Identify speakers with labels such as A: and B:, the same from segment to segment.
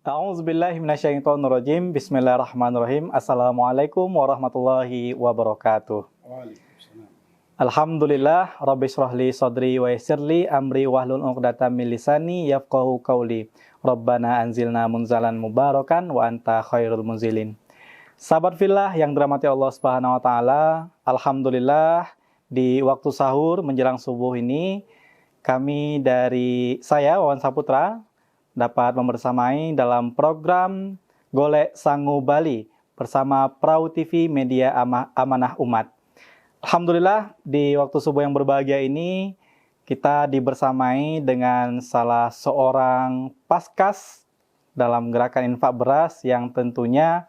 A: A'udzubillahiminasyaitonirrajim. Bismillahirrahmanirrahim. Assalamualaikum warahmatullahi wabarakatuh.
B: Waalaikumsalam.
A: Alhamdulillah, Rabbi shrahli sadri wa yassirli amri wahlul 'uqdatam min lisani yafqahu qawli. Rabbana anzilna munzalan mubarakan wa anta khairul munzilin. Sahabat fillah yang dirahmati Allah Subhanahu wa taala, alhamdulillah di waktu sahur menjelang subuh ini kami dari saya Wawan Saputra dapat membersamai dalam program Golek Sangu Bali bersama Prau TV Media Amanah Umat. Alhamdulillah di waktu subuh yang berbahagia ini kita dibersamai dengan salah seorang paskas dalam gerakan infak beras yang tentunya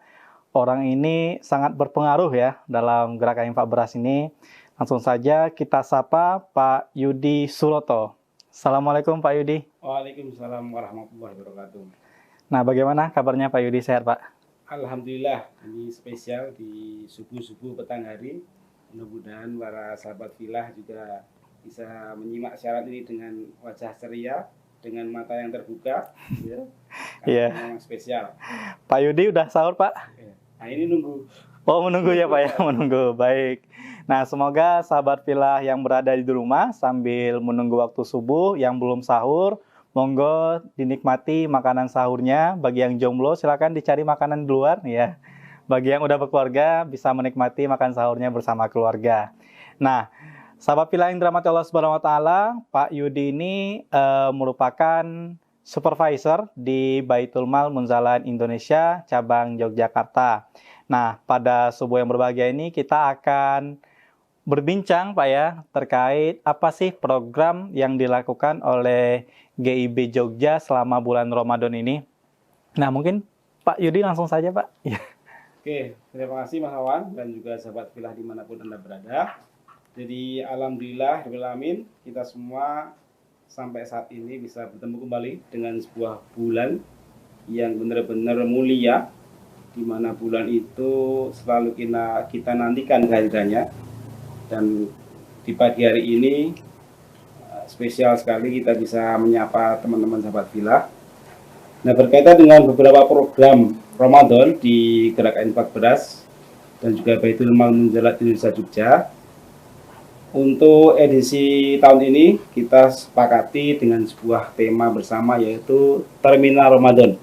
A: orang ini sangat berpengaruh ya dalam gerakan infak beras ini. Langsung saja kita sapa Pak Yudi Suloto. Assalamualaikum Pak Yudi.
B: Waalaikumsalam warahmatullahi wabarakatuh.
A: Nah, bagaimana kabarnya Pak Yudi, sehat Pak?
B: Alhamdulillah, ini spesial di subuh-subuh petang hari. Mudah-mudahan para sahabat filah juga bisa menyimak syarat ini dengan wajah ceria, dengan mata yang terbuka. Ya.
A: Iya.
B: Memang spesial.
A: Pak Yudi udah sahur Pak?
B: Nah ini nunggu.
A: Oh, menunggu ya Pak ya, menunggu. Baik. Nah, semoga sahabat filah yang berada di rumah sambil menunggu waktu subuh, yang belum sahur, monggo dinikmati makanan sahurnya. Bagi yang jomblo silakan dicari makanan di luar ya. Bagi yang udah berkeluarga bisa menikmati makan sahurnya bersama keluarga. Nah, sahabat filah yang dirahmati Allah Subhanahu wa taala, Pak Yudi ini merupakan supervisor di Baitul Mal Munzalan Indonesia cabang Yogyakarta. Nah, pada subuh yang berbahagia ini kita akan berbincang Pak ya terkait apa sih program yang dilakukan oleh GIB Jogja selama bulan Ramadan ini. Nah, mungkin Pak Yudi langsung saja Pak.
B: Oke, terima kasih Mas Awan dan juga sahabat filah dimanapun Anda berada. Jadi alhamdulillah alamin kita semua sampai saat ini bisa bertemu kembali dengan sebuah bulan yang benar-benar mulia, di mana bulan itu selalu kita nantikan kehadirannya. Dan di pagi hari ini spesial sekali kita bisa menyapa teman-teman sahabat filah. Nah, berkaitan dengan beberapa program Ramadan di Gerakan Infak Beras dan juga Baitul Mal Munzalan Indonesia Jogja, untuk edisi tahun ini kita sepakati dengan sebuah tema bersama, yaitu Terminal Ramadan.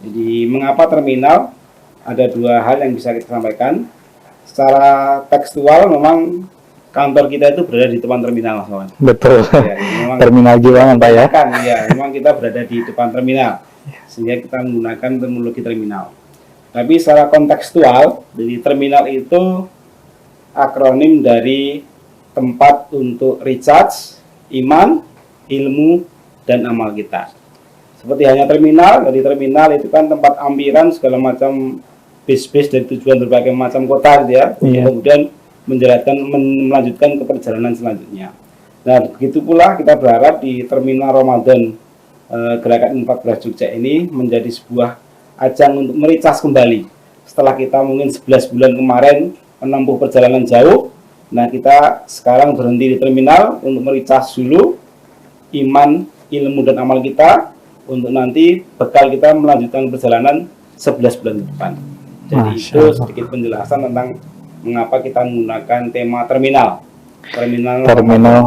B: Jadi mengapa terminal? Ada dua hal yang bisa kita sampaikan. Secara tekstual memang kantor kita itu berada di depan terminal, Mas Wawan.
A: Betul.
B: Ya, memang
A: terminal Giwangan Pak ya.
B: Ya, memang kita berada di depan terminal, sehingga kita menggunakan terminologi terminal. Tapi secara kontekstual, jadi terminal itu akronim dari tempat untuk recharge iman, ilmu, dan amal kita. Seperti hanya terminal, jadi terminal itu kan tempat ampiran segala macam bis-bis dari tujuan berbagai macam kota gitu ya, kemudian melanjutkan ke perjalanan selanjutnya. Nah, begitu pula kita berharap di terminal Ramadan Gerakan Infak Beras Jogja ini menjadi sebuah ajang untuk mericas kembali. Setelah kita mungkin 11 bulan kemarin menempuh perjalanan jauh, nah kita sekarang berhenti di terminal untuk mericas dulu iman, ilmu, dan amal kita, untuk nanti bekal kita melanjutkan perjalanan 11 bulan ke depan. Jadi itu sedikit penjelasan tentang mengapa kita menggunakan tema terminal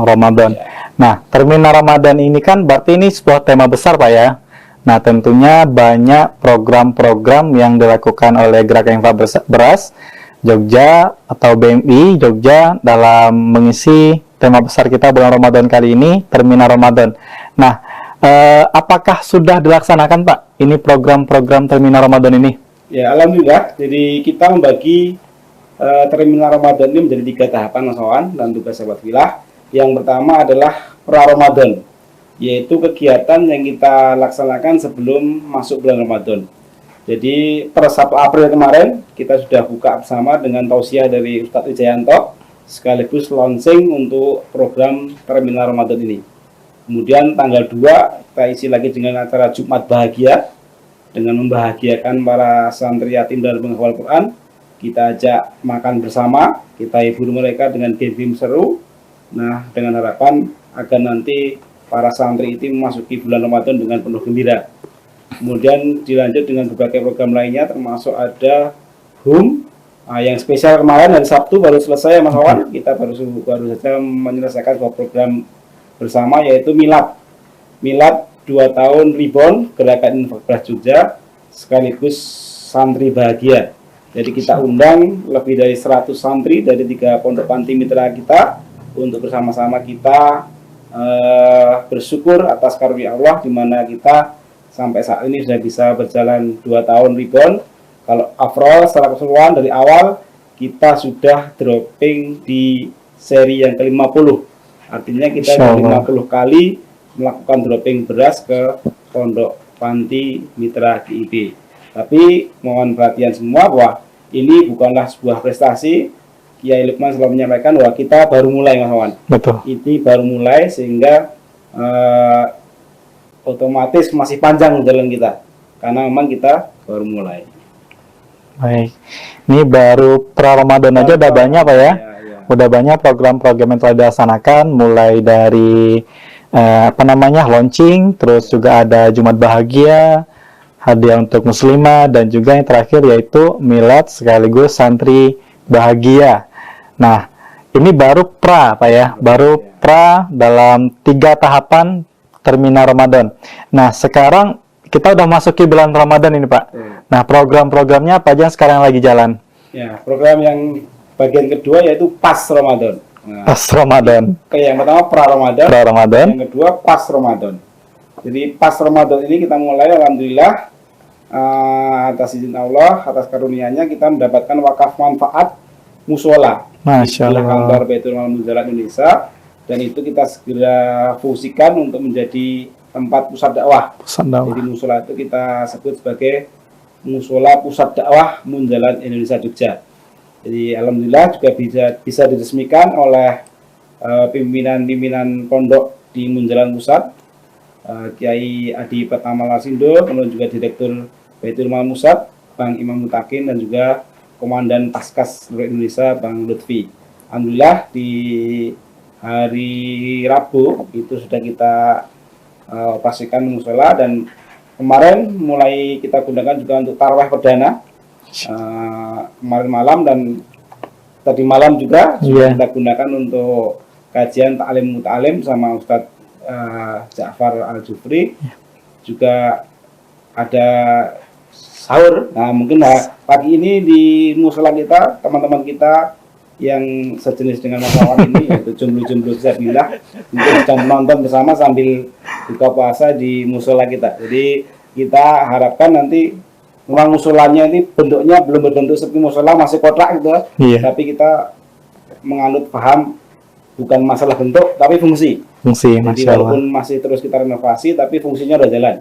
A: Ramadan. Nah, terminal Ramadan ini kan berarti ini sebuah tema besar Pak ya. Nah, tentunya banyak program-program yang dilakukan oleh Gerakan Infak Beras Jogja atau BMI Jogja dalam mengisi tema besar kita bulan Ramadan kali ini, terminal Ramadan. Nah, apakah sudah dilaksanakan Pak ini program-program terminal Ramadan ini?
B: Ya, alhamdulillah. Jadi kita membagi terminal Ramadan ini menjadi 3 tahapan, Mas Wawan dan tugas sahabat filah. Yang pertama adalah pra-Ramadan, yaitu kegiatan yang kita laksanakan sebelum masuk bulan Ramadan. Jadi per 1 April kemarin kita sudah buka bersama dengan tausiah dari Ustadz Wijayanto, sekaligus launching untuk program terminal Ramadan ini. Kemudian tanggal 2 kita isi lagi dengan acara Jumat Bahagia, dengan membahagiakan para santri yatim dan penghafal Quran. Kita ajak makan bersama, kita hibur mereka dengan game-game seru. Nah, dengan harapan agar nanti para santri itu memasuki bulan Ramadan dengan penuh gembira. Kemudian dilanjut dengan berbagai program lainnya, termasuk ada HUM yang spesial kemarin hari Sabtu baru selesai ya Mas Wawan. Kita baru saja menyelesaikan sebuah program bersama, yaitu Milad 2 tahun Rebound Gerakan Infak Jogja sekaligus Santri Bahagia. Jadi kita undang lebih dari 100 santri dari 3 pondok panti mitra kita untuk bersama-sama kita bersyukur atas karunia Allah, di mana kita sampai saat ini sudah bisa berjalan 2 tahun Rebound. Kalau overall secara keseluruhan dari awal kita sudah dropping di seri yang ke-50. Artinya kita 50 kali melakukan dropping beras ke pondok panti mitra GIB. Tapi mohon perhatian semua bahwa ini bukanlah sebuah prestasi. Kiai Lukman selalu menyampaikan bahwa kita baru mulai, Mas Wawan.
A: Betul.
B: Ini baru mulai, sehingga otomatis masih panjang jalan kita, karena memang kita baru mulai.
A: Baik, ini baru pra Ramadan aja udah banyak Pak ya?
B: Ya.
A: Udah banyak program-program yang telah dilaksanakan, mulai dari launching, terus juga ada Jumat Bahagia, hadiah untuk muslimah, dan juga yang terakhir yaitu Milad sekaligus Santri Bahagia. Nah, ini baru pra Pak ya, baru pra dalam 3 tahapan terminal Ramadan. Nah, sekarang kita udah masuki bulan Ramadan ini Pak. Nah, program-programnya apa aja yang sekarang lagi jalan?
B: Ya, program yang bagian kedua yaitu pas Ramadan. Nah,
A: Pas Ramadan.
B: yang pertama pra Ramadan,
A: Pra Ramadan.
B: yang kedua pas Ramadan. Jadi pas Ramadan ini kita mulai, alhamdulillah, atas izin Allah, atas karunia-Nya kita mendapatkan wakaf manfaat musola.
A: Masya
B: Di
A: Allah.
B: kantor Baitul Mal Munzalat Indonesia, dan itu kita segera fungsikan untuk menjadi tempat pusat dakwah.
A: Pusat dakwah.
B: Jadi musola itu kita sebut sebagai musola pusat dakwah Munzalat Indonesia Jogja. Jadi alhamdulillah juga bisa diresmikan oleh pimpinan pondok di Munzalat Pusat, Kiai Adi Pertama Lasindo, kemudian juga Direktur Baitul Mal Musad, Bang Imam Mutakin, dan juga Komandan Paskas seluruh Indonesia, Bang Lutfi. Alhamdulillah di hari Rabu itu sudah kita operasikan musola, dan kemarin mulai kita gunakan juga untuk tarawih perdana kemarin malam, dan tadi malam juga kita gunakan untuk kajian ta'lim muta'alim sama Ustadz Ja'far Al-Jufri. Juga ada sahur. Nah, mungkin pagi ini di musola kita, teman-teman kita yang sejenis dengan Mas Wawan ini, yaitu jomblo-jomblo Zabilah, mungkin sedang menonton bersama sambil buka puasa di musola kita. Jadi kita harapkan nanti memang musolanya ini bentuknya belum berbentuk seperti musola, masih kotak gitu, tapi kita menganut paham bukan masalah bentuk tapi fungsi. Jadi walaupun masih terus kita renovasi, tapi fungsinya udah jalan.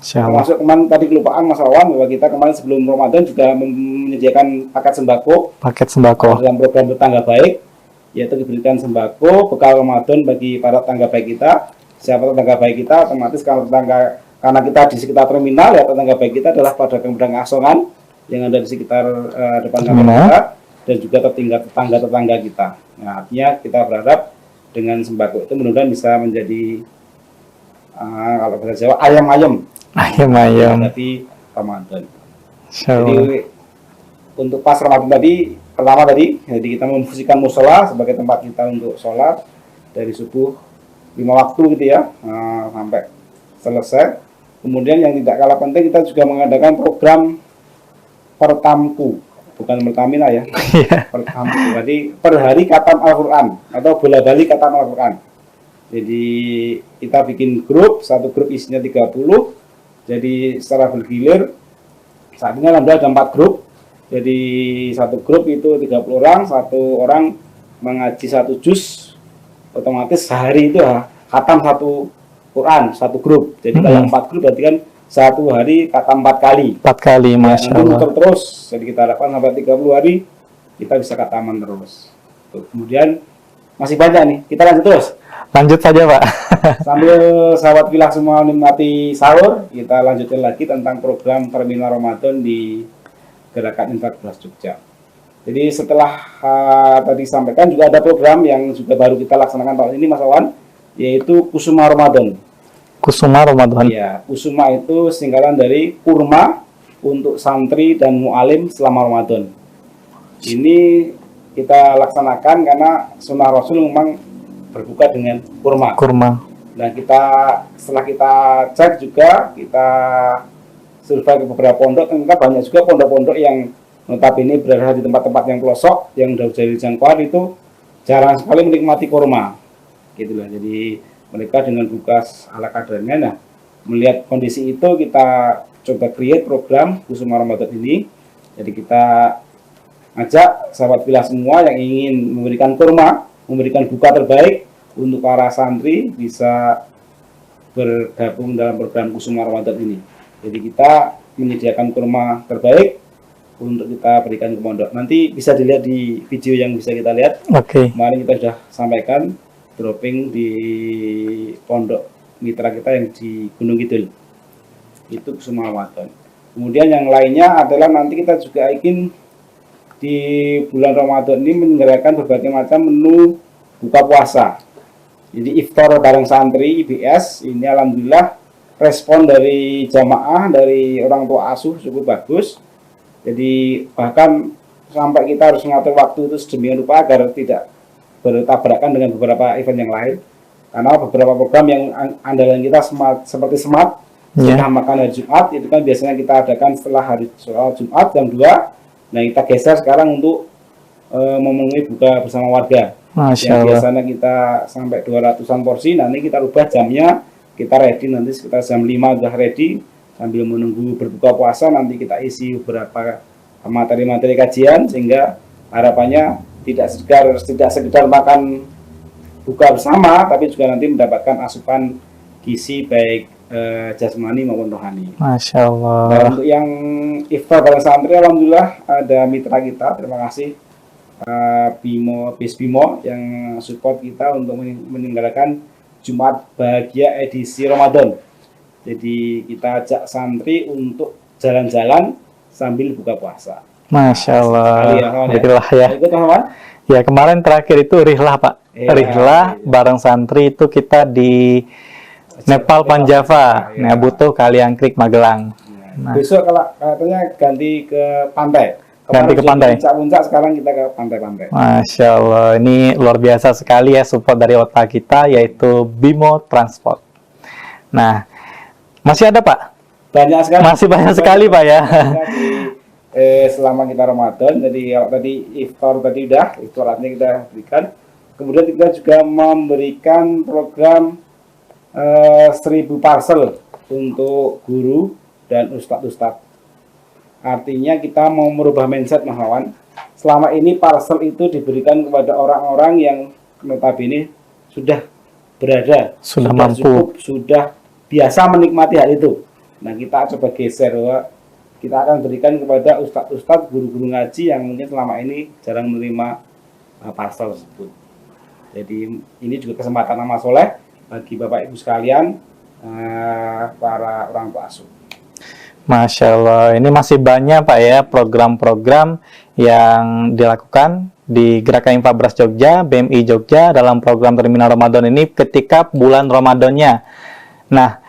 B: Termasuk kemarin tadi kelupaan Mas Wawan, bahwa kita kemarin sebelum Ramadan juga menyediakan paket sembako dalam program tetangga baik, yaitu diberikan sembako bekal Ramadan bagi para tetangga baik kita. Siapa tetangga baik kita, otomatis karena kita di sekitar terminal, ya tetangga baik kita adalah pedagang-pedagang asongan yang ada di sekitar depan kantor kita, dan juga tetangga kita. Nah, artinya kita berharap dengan sembako itu mudah-mudahan bisa menjadi kalau bahasa Jawa ayam-ayam dari Ramadan. Jadi untuk pas Ramadan pertama tadi, jadi kita memfungsikan musola sebagai tempat kita untuk sholat dari subuh 5 waktu gitu ya, sampai selesai. Kemudian yang tidak kalah penting, kita juga mengadakan program Pertamku, bukan Pertamina ya. Pertamku, jadi per hari khatam Al-Quran atau bola balik khatam Al-Quran. Jadi kita bikin grup, satu grup isinya 30. Jadi secara bergilir, saat ini alhamdulillah ada 4 grup. Jadi satu grup itu 30 orang, satu orang mengaji 1 juz, otomatis sehari itu khatam 1 Quran, 1 grup. Jadi kalau 4 grup berarti kan satu hari khatam 4 kali. 4 kali, Masya Allah. Terus, jadi kita harapkan sampai 30 hari kita bisa khataman terus. Kemudian masih banyak nih, kita lanjut terus. Lanjut saja Pak. Sambil sahabat Filah semua menikmati sahur, kita lanjutkan lagi tentang program Terminal Ramadan di Gerakan Infak Beras Jogja. Jadi setelah tadi sampaikan, juga ada program yang juga baru kita laksanakan tahun ini Mas Wawan, yaitu Kusuma Ramadan.
A: Kusuma Ramadan.
B: Ya, kusuma itu singkatan dari kurma untuk santri dan mu'alim selama Ramadan. Ini kita laksanakan karena sunnah Rasul memang berbuka dengan kurma.
A: Kurma.
B: Dan setelah kita cek juga, kita survei ke beberapa pondok, ternyata banyak juga pondok-pondok yang notabene berada di tempat-tempat yang pelosok, yang jauh dari jangkauan itu jarang sekali menikmati kurma. Gitulah. Jadi mereka dengan buka ala kadarnya. Nah, melihat kondisi itu kita coba create program Kusuma Ramadan ini. Jadi kita ajak sahabat Filah semua yang ingin memberikan kurma, memberikan buka terbaik untuk para santri bisa bergabung dalam program Kusuma Ramadan ini. Jadi kita menyediakan kurma terbaik untuk kita berikan ke pondok. Nanti bisa dilihat di video yang bisa kita lihat.
A: Oke.
B: Kemarin kita sudah sampaikan dropping di pondok mitra kita yang di Gunung Kidul. Itu Kusuma Ramadan. Kemudian yang lainnya adalah nanti kita juga ingin di bulan Ramadan ini menyelenggarakan berbagai macam menu buka puasa. Jadi iftar bareng santri IBS ini alhamdulillah respon dari jamaah, dari orang tua asuh cukup bagus. Jadi bahkan sampai kita harus mengatur waktu itu sedemikian rupa agar tidak bertabrakan dengan beberapa event yang lain. Karena beberapa program yang andalan kita seperti Smart, sudah makan hari Jumat, itu kan biasanya kita adakan setelah hari soal Jumat jam 2. Nah, kita geser sekarang untuk memenuhi buka bersama warga.
A: Masya
B: Yang
A: Allah.
B: biasanya kita sampai 200-an porsi, nanti kita rubah jamnya, kita ready nanti sekitar jam 5 sudah ready, sambil menunggu berbuka puasa nanti kita isi beberapa materi-materi kajian, sehingga harapannya tidak sekedar makan buka bersama, tapi juga nanti mendapatkan asupan gizi baik jasmani maupun rohani.
A: Masya Allah.
B: Nah, untuk yang iftar bareng santri, alhamdulillah ada mitra kita, terima kasih Bimo yang support kita untuk menyelenggarakan Jumat Bahagia edisi Ramadan. Jadi kita ajak santri untuk jalan-jalan sambil buka puasa.
A: Masya Allah.
B: Ya.
A: Rihlah ya.
B: Ikut kawan?
A: Ya, kemarin terakhir itu Rihlah, Pak. Rihlah bareng santri itu kita di Nepal Panjava,
B: Ya.
A: Butuh Kaliangkrik Magelang. Nah.
B: Besok kalau katanya ganti ke pantai.
A: Ganti ke pantai.
B: Puncak-puncak, sekarang kita ke pantai-pantai.
A: Masya Allah, ini luar biasa sekali ya support dari otak kita, yaitu Bimo Transport. Nah, masih ada Pak?
B: Banyak sekali.
A: Masih banyak sekali Pak ya.
B: Selama kita Ramadan, jadi kalau tadi iftar tadi udah, itu alatnya kita berikan. Kemudian kita juga memberikan program 1000 parcel untuk guru dan ustadz-ustadz. Artinya kita mau merubah mindset Mas Wawan. Selama ini parcel itu diberikan kepada orang-orang yang notabene sudah berada,
A: sudah mampu,
B: cukup, sudah biasa menikmati hal itu. Nah, kita coba geser, bahwa kita akan berikan kepada ustadz-ustadz, guru-guru ngaji yang mungkin selama ini jarang menerima parcel tersebut. Jadi ini juga kesempatan amal soleh bagi Bapak Ibu sekalian, para orang tua asuh.
A: Masya Allah, ini masih banyak Pak ya program-program yang dilakukan di Gerakan Infabras Jogja, BMI Jogja dalam program Terminal Ramadan ini ketika bulan Ramadannya. Nah,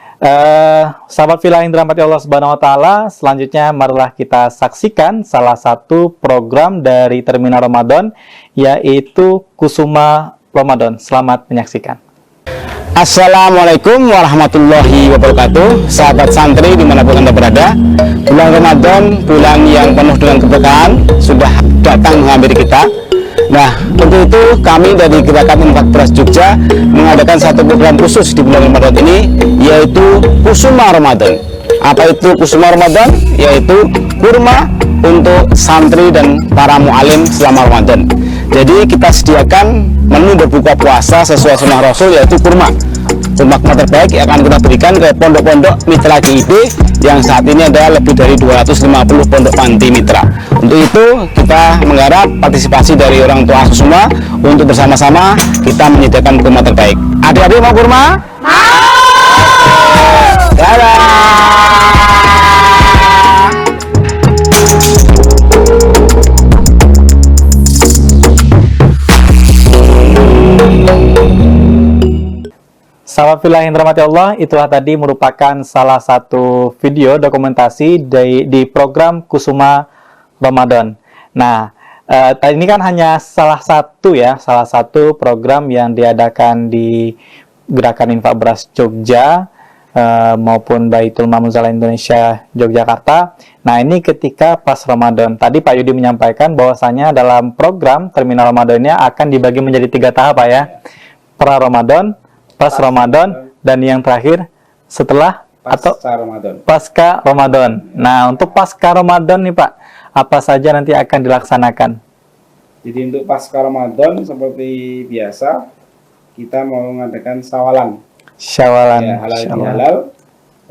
A: sahabat Filah yang dirahmati Allah Subhanahu wa taala, selanjutnya marilah kita saksikan salah satu program dari Terminal Ramadan, yaitu Kusuma Ramadan. Selamat menyaksikan.
C: Assalamualaikum warahmatullahi wabarakatuh. Sahabat santri dimanapun Anda berada, bulan Ramadan, bulan yang penuh dengan keberkahan, sudah datang menghampiri kita. Nah, untuk itu kami dari Gerakan Infabras Jogja mengadakan satu program khusus di bulan Ramadan ini, yaitu Kusuma Ramadan. Apa itu Kusuma Ramadan? Yaitu kurma untuk santri dan para mu'alim selama Ramadan. Jadi kita sediakan menu berbuka puasa sesuai sunnah Rasul, yaitu kurma. Kurma terbaik yang akan kita berikan ke pondok-pondok mitra GIB yang saat ini ada lebih dari 250 pondok panti mitra. Untuk itu kita mengharap partisipasi dari orang tua asuh semua untuk bersama-sama kita menyediakan kurma terbaik. Adik-adik mau kurma? Mau! Dadah!
A: Sahabat Alhamdulillah yang dirahmati Allah, itulah tadi merupakan salah satu video dokumentasi di program Kusuma Ramadan. Nah, ini kan hanya salah satu program yang diadakan di Gerakan Infak Beras Jogja maupun Baitul Mal Munzalah Indonesia Yogyakarta. Nah, ini ketika pas Ramadan. Tadi Pak Yudi menyampaikan bahwasanya dalam program terminal Ramadannya akan dibagi menjadi 3 tahap, Pak ya. Pra Ramadan, pas Ramadan, dan yang terakhir setelah atau pasca Ramadan. Nah, untuk pasca Ramadan nih Pak, apa saja nanti akan dilaksanakan?
B: Jadi untuk pasca Ramadan seperti biasa kita mau mengadakan syawalan. Ya, halal,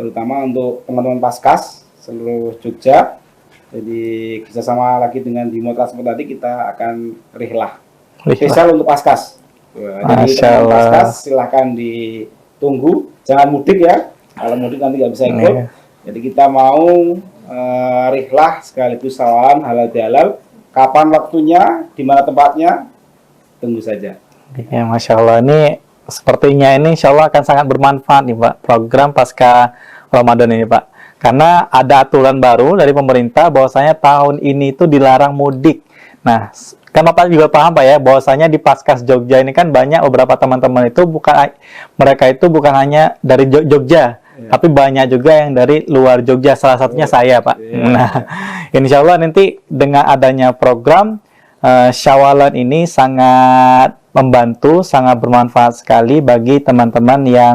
B: terutama untuk teman-teman Paskas seluruh Jogja. Jadi kerjasama lagi dengan Bimo Transport tadi kita akan rihlah spesial untuk Paskas. Jadi teman Paskas silahkan ditunggu, jangan mudik ya. Kalau mudik nanti nggak bisa ikut. Jadi kita mau rihlah sekaligus sawalan halal bihalal. Kapan waktunya, di mana tempatnya, tunggu saja.
A: Ya, Masya Allah, ini sepertinya ini Insya Allah akan sangat bermanfaat nih Pak, program pasca Ramadan ini Pak. Karena ada aturan baru dari pemerintah bahwasanya tahun ini itu dilarang mudik. Nah, kan Bapak juga paham Pak ya, bahwasanya di Paskas Jogja ini kan banyak beberapa teman-teman itu mereka itu bukan hanya dari Jogja, tapi banyak juga yang dari luar Jogja, salah satunya saya Pak. Nah, Insya Allah nanti dengan adanya program Syawalan ini sangat membantu, sangat bermanfaat sekali bagi teman-teman yang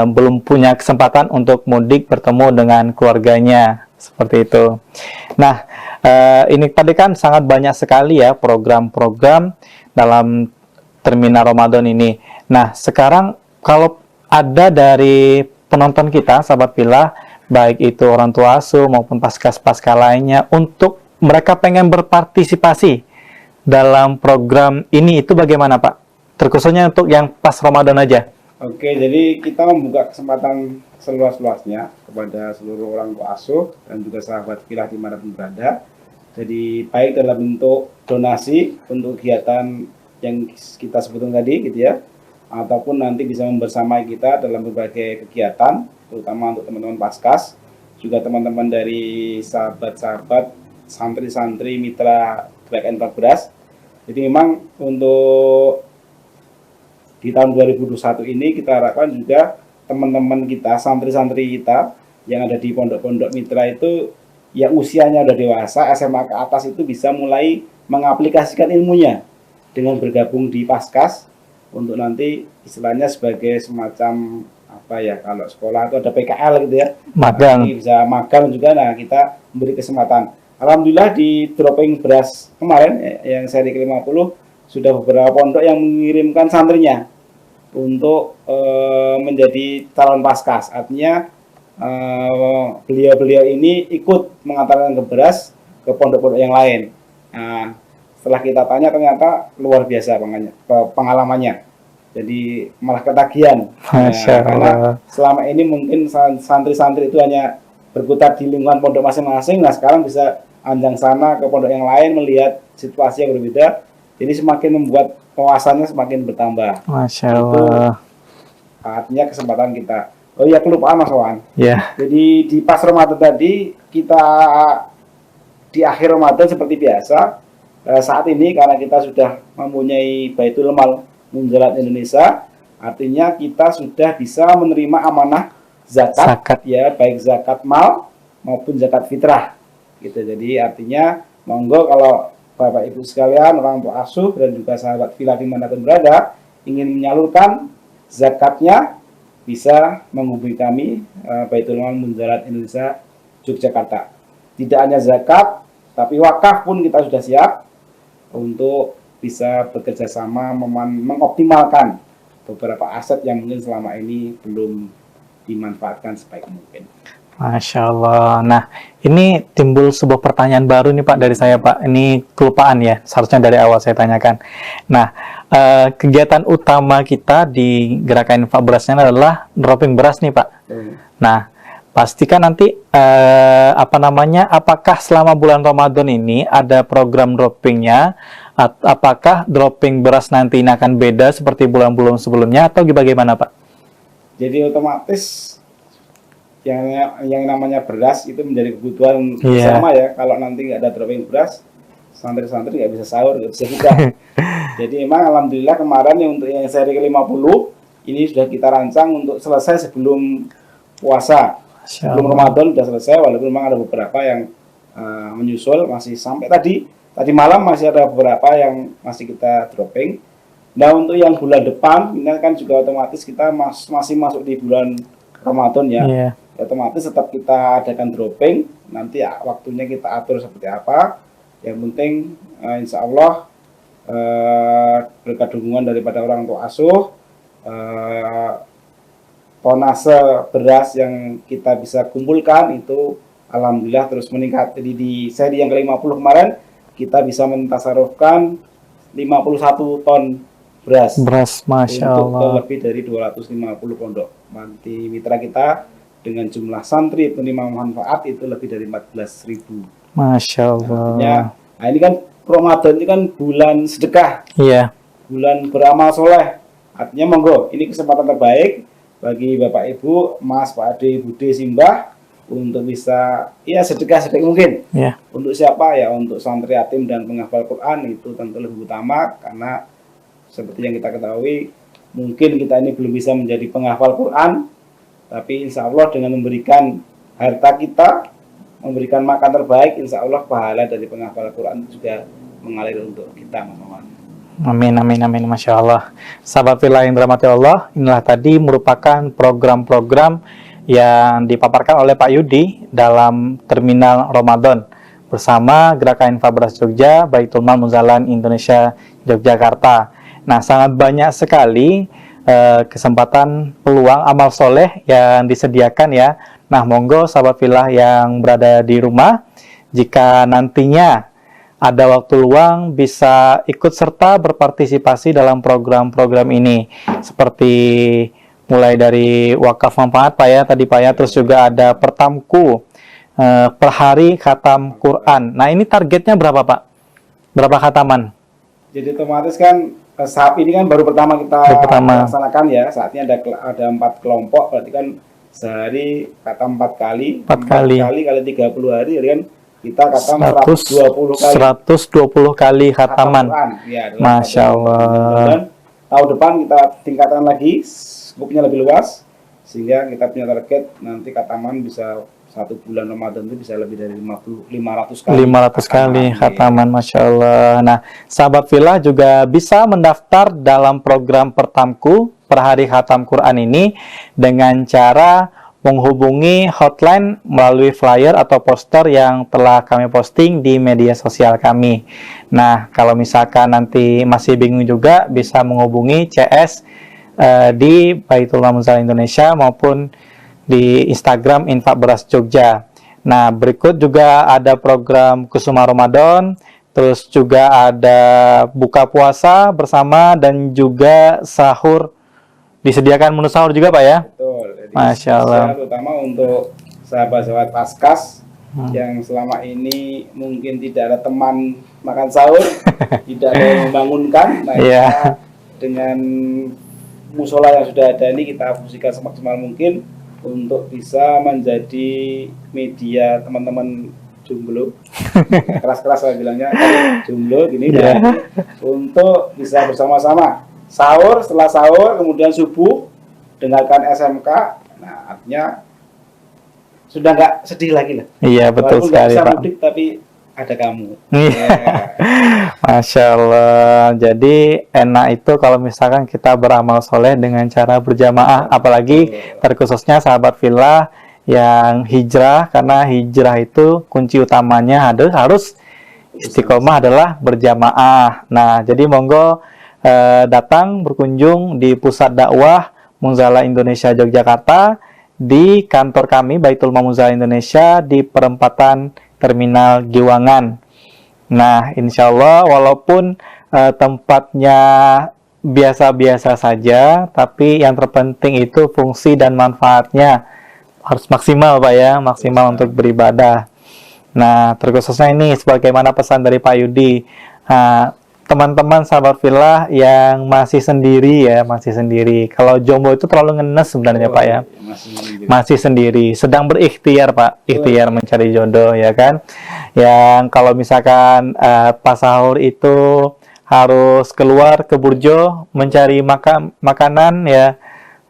A: belum punya kesempatan untuk mudik bertemu dengan keluarganya, seperti itu. Nah, ini tadi kan sangat banyak sekali ya program-program dalam terminal Ramadan ini. Nah, sekarang kalau ada dari penonton kita, sahabat Pilah, baik itu orang tua asuh maupun paskas-pasca lainnya, untuk mereka pengen berpartisipasi dalam program ini, itu bagaimana Pak? Terkhususnya untuk yang pas Ramadan aja.
B: Oke, jadi kita membuka kesempatan seluas-luasnya kepada seluruh orang tua asuh dan juga sahabat Pilah dimanapun berada. Jadi baik dalam bentuk donasi untuk kegiatan yang kita sebutkan tadi gitu ya, ataupun nanti bisa membersamai kita dalam berbagai kegiatan, terutama untuk teman-teman Paskas, juga teman-teman dari sahabat-sahabat santri-santri mitra Gerakan Infak Beras. Jadi memang untuk di tahun 2021 ini kita harapkan juga teman-teman kita, santri-santri kita yang ada di pondok-pondok mitra itu yang usianya udah dewasa, SMA ke atas itu bisa mulai mengaplikasikan ilmunya dengan bergabung di Paskas untuk nanti istilahnya sebagai semacam apa ya, kalau sekolah itu ada PKL gitu ya,
A: magang,
B: bisa magang juga. Nah, kita memberi kesempatan. Alhamdulillah di dropping beras kemarin yang seri ke-50 sudah beberapa pondok yang mengirimkan santrinya untuk menjadi calon Paskas. Artinya beliau-beliau ini ikut mengantarkan ke beras ke pondok-pondok yang lain. Nah, setelah kita tanya ternyata luar biasa pengalamannya. Jadi malah ketagihan. Karena selama ini mungkin santri-santri itu hanya berputar di lingkungan pondok masing-masing. Nah, sekarang bisa anjang sana ke pondok yang lain melihat situasi yang berbeda. Jadi semakin membuat wawasannya semakin bertambah.
A: Masya Allah.
B: Itu artinya kesempatan kita. Oh iya, kelupaan Mas Wan.
A: Yeah.
B: Jadi di pas Ramadan tadi kita di akhir Ramadan seperti biasa. Saat ini karena kita sudah mempunyai Baitul Mal Munzalah Indonesia, artinya kita sudah bisa menerima amanah zakat. Ya, baik zakat mal maupun zakat fitrah. Gitu. Jadi artinya monggo kalau Bapak Ibu sekalian, orang tua asuh dan juga sahabat Pilah dimanapun berada ingin menyalurkan zakatnya, bisa menghubungi kami Baitul Mal Munzalah Indonesia Yogyakarta. Tidak hanya zakat, tapi wakaf pun kita sudah siap untuk bisa bekerja sama mengoptimalkan beberapa aset yang mungkin selama ini belum dimanfaatkan sebaik mungkin.
A: Masya Allah. Nah, ini timbul sebuah pertanyaan baru nih Pak dari saya Pak. Ini kelupaan ya, seharusnya dari awal saya tanyakan. Nah, kegiatan utama kita di Gerakan Infak Berasnya adalah dropping beras nih Pak. Nah, pastikan nanti apakah selama bulan Ramadan ini ada program droppingnya, apakah dropping beras nanti ini akan beda seperti bulan-bulan sebelumnya atau bagaimana Pak?
B: Jadi otomatis yang namanya beras itu menjadi kebutuhan
A: Iya.
B: bersama ya. Kalau nanti nggak ada dropping beras, santri-santri nggak bisa sahur, nggak bisa buka. Jadi emang alhamdulillah kemarin untuk yang seri ke-50 ini sudah kita rancang untuk selesai sebelum puasa. Sebelum Ramadan sudah selesai, walaupun memang ada beberapa yang menyusul masih sampai tadi malam masih ada beberapa yang masih kita dropping. Nah untuk yang bulan depan ini kan juga otomatis kita masih masuk di bulan Ramadan ya.
A: Iya.
B: Otomatis tetap kita adakan dropping, nanti ya, waktunya kita atur seperti apa. Yang penting insya Allah berkat dukungan daripada orang tua asuh, tonase beras yang kita bisa kumpulkan itu alhamdulillah terus meningkat. Jadi di seri yang ke-50 kemarin kita bisa mentasarufkan 51 ton beras.
A: Masya
B: untuk
A: Allah.
B: lebih dari 250 pondok manti mitra kita dengan jumlah santri penerima manfaat itu lebih dari 14.000.
A: Masya Allah.
B: Nah ini kan Ramadan ini kan bulan sedekah,
A: Iya.
B: bulan beramal soleh. Artinya monggo, ini kesempatan terbaik bagi Bapak Ibu, Mas, Pak Ade, Bude, Simbah untuk bisa ya sedekah mungkin.
A: Iya.
B: Untuk siapa ya? Untuk santri yatim dan penghafal Quran itu tentu lebih utama karena seperti yang kita ketahui mungkin kita ini belum bisa menjadi penghafal Quran, tapi insya Allah dengan memberikan harta kita, memberikan makan terbaik, insya Allah pahala dari penghafal Quran itu juga mengalir untuk kita, Mas.
A: Amin, amin, amin, Masya Allah. Sahabat fillah yang dirahmati Allah, inilah tadi merupakan program-program yang dipaparkan oleh Pak Yudi dalam Terminal Ramadan bersama Gerakan Infak Beras Jogja, Baitul Mal Munzalan Indonesia Yogyakarta. Nah, sangat banyak sekali kesempatan peluang amal soleh yang disediakan ya. Nah, monggo sahabat fillah yang berada di rumah, jika nantinya ada waktu luang bisa ikut serta berpartisipasi dalam program-program ini, seperti mulai dari wakaf manfaat Pak ya tadi Pak ya, terus juga ada pertamku per hari khatam Quran. Nah ini targetnya berapa Pak? Berapa khataman?
B: Jadi otomatis kan saat ini kan baru pertama kita laksanakan ya. Saat ini ada 4 kelompok, berarti kan sehari khatam 4 kali.
A: 4 kali
B: kali 30 hari, jadi kan kita khatam
A: 120 kali khataman.
B: Ya,
A: Masya Allah.
B: Dan tahun depan kita tingkatkan lagi, skupnya lebih luas, sehingga kita punya target nanti khataman bisa 1 bulan Ramadan itu bisa lebih dari 500 kali.
A: 500 kali khataman, Masya Allah. Nah, sahabat fillah juga bisa mendaftar dalam program Pertamku per hari khatam Quran ini dengan cara menghubungi hotline melalui flyer atau poster yang telah kami posting di media sosial kami. Nah, kalau misalkan nanti masih bingung juga bisa menghubungi CS di Baitul Mal Munzalan Indonesia maupun di Instagram Infak Beras Jogja. Nah, berikut juga ada program Kusuma Ramadan, terus juga ada buka puasa bersama dan juga sahur. Disediakan menu sahur juga Pak ya?
B: Betul. Jadi,
A: Masya Allah.
B: Terutama untuk sahabat-sahabat Paskas yang selama ini mungkin tidak ada teman makan sahur, tidak ada yang membangunkan. Nah, kita dengan musola yang sudah ada ini kita fungsikan semaksimal mungkin untuk bisa menjadi media teman-teman jomblo. Keras-keras saya bilangnya jomblo gini untuk bisa bersama-sama sahur, setelah sahur kemudian subuh dengarkan SMK. Nah, artinya sudah nggak sedih lagi lah.
A: Iya, betul sekali Pak.
B: Mudik tapi ada kamu.
A: Masya Allah. Jadi enak itu kalau misalkan kita beramal soleh dengan cara berjamaah, apalagi terkhususnya sahabat fillah yang hijrah, karena hijrah itu kunci utamanya harus istiqomah adalah berjamaah. Nah, jadi monggo datang berkunjung di Pusat Dakwah Munzalah Indonesia Yogyakarta, di kantor kami Baitul Mal Munzalah Indonesia di perempatan Terminal Giwangan. Nah, insya Allah walaupun tempatnya biasa-biasa saja, tapi yang terpenting itu fungsi dan manfaatnya. harus maksimal Pak ya, maksimal untuk beribadah. Nah, terkhususnya ini sebagaimana pesan dari Pak Yudi, teman-teman sahabat villa yang masih sendiri ya, masih sendiri. Kalau jomblo itu terlalu ngenes sebenarnya Pak ya. Masih sendiri, sedang berikhtiar Pak, ikhtiar mencari jodoh ya kan. Yang kalau misalkan pas sahur itu harus keluar ke burjo mencari makanan ya,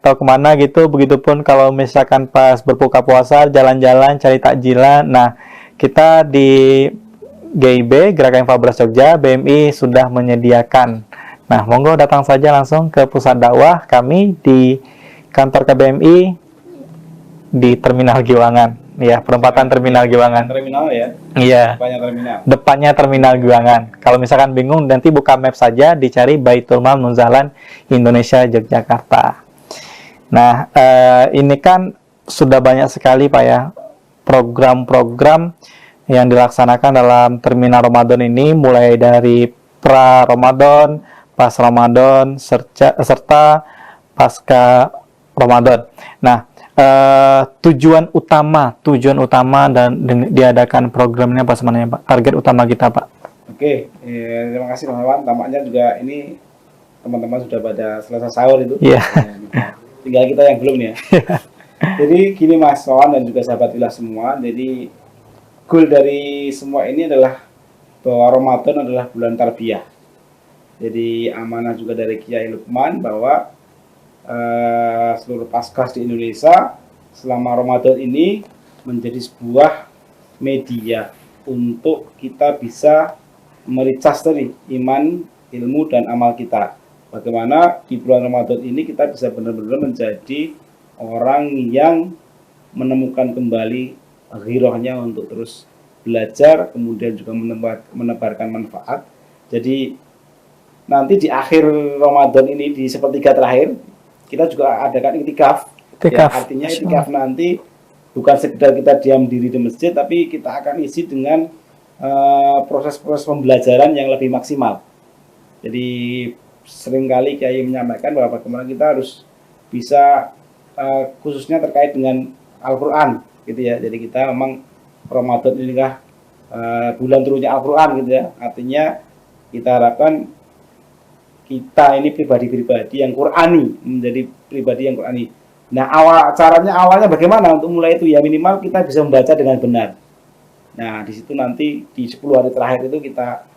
A: atau kemana gitu. Begitupun kalau misalkan pas berbuka puasa jalan-jalan cari takjilan. Nah, kita di GIB Gerakan Infak Beras Jogja BMI sudah menyediakan. Nah, monggo datang saja langsung ke pusat dakwah kami di kantor KBMI di Terminal Giwangan. Ya, perempatan Terminal Giwangan.
B: Terminal ya?
A: Iya.
B: Depannya terminal.
A: Depannya Terminal Giwangan. Kalau misalkan bingung, nanti buka map saja, dicari Baitul Mal Munzalan Indonesia Yogyakarta. Nah, ini kan sudah banyak sekali Pak ya program-program yang dilaksanakan dalam terminal Ramadan ini, mulai dari pra Ramadan, pas Ramadan, serta pasca Ramadan. Nah, tujuan utama dan diadakan programnya apa sebenarnya Pak? Target utama kita Pak?
B: Oke, terima kasih teman-teman. Tampaknya juga ini teman-teman sudah pada selesai sahur itu.
A: Iya.
B: Tinggal kita yang belum ya. Jadi gini Mas Wawan dan juga sahabat villa semua. Jadi goal dari semua ini adalah bahwa Ramadan adalah bulan tarbiyah. Jadi amanah juga dari Kiai Lukman bahwa seluruh paskas di Indonesia selama Ramadan ini menjadi sebuah media untuk kita bisa mericas tadi iman, ilmu, dan amal kita. Bagaimana di bulan Ramadan ini kita bisa benar-benar menjadi orang yang menemukan kembali ghirahnya untuk terus belajar, kemudian juga menebarkan manfaat. Jadi nanti di akhir Ramadan ini, di sepertiga terakhir, kita juga adakan iktikaf. Ya, artinya iktikaf nanti bukan sekedar kita diam diri di masjid, tapi kita akan isi dengan proses-proses pembelajaran yang lebih maksimal. Jadi seringkali Kiai menyampaikan bahwa bagaimana kita harus bisa khususnya terkait dengan Al-Quran gitu ya. Jadi kita memang Ramadan inilah bulan turunnya Al-Quran gitu ya. Artinya kita harapkan kita ini pribadi-pribadi yang Qurani, menjadi pribadi yang Qurani. Nah, awalnya bagaimana untuk mulai itu ya, minimal kita bisa membaca dengan benar. Nah, di situ nanti di 10 hari terakhir itu kita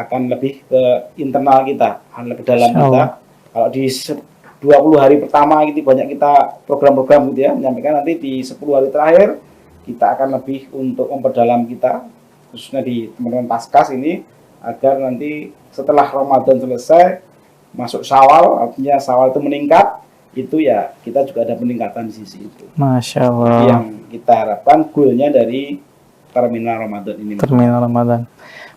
B: akan lebih ke internal kita, lebih dalam kita. Kalau di 20 hari pertama gitu banyak kita program-program gitu ya, menyampaikan nanti di 10 hari terakhir kita akan lebih untuk memperdalam kita, khususnya di teman-teman Paskas ini, agar nanti setelah Ramadan selesai masuk Syawal, artinya Syawal itu meningkat, itu ya kita juga ada peningkatan di sisi itu.
A: Masya Allah.
B: Jadi yang kita harapkan goalnya dari terminal Ramadan ini.
A: Terminal Ramadan.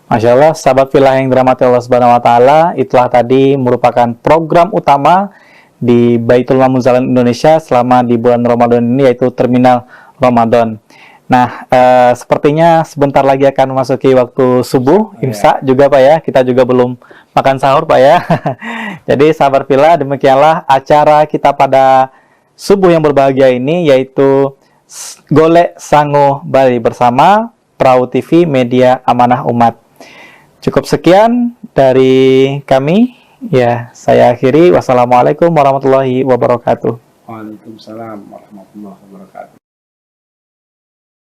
A: Masya Allah, sahabat villa yang dirahmati Allah Subhanahu Wa Taala, itulah tadi merupakan program utama di Baitul Mal Munzalan Indonesia selama di bulan Ramadan ini, yaitu terminal Ramadan. Nah, sepertinya sebentar lagi akan memasuki waktu subuh, imsak juga Pak ya. Kita juga belum makan sahur Pak ya. Jadi sahabat villa, demikianlah acara kita pada subuh yang berbahagia ini, yaitu Golek Sango Bali bersama Perahu TV Media Amanah Umat. Cukup sekian dari kami. Ya, saya akhiri. Wassalamualaikum warahmatullahi wabarakatuh.
B: Waalaikumsalam warahmatullahi wabarakatuh.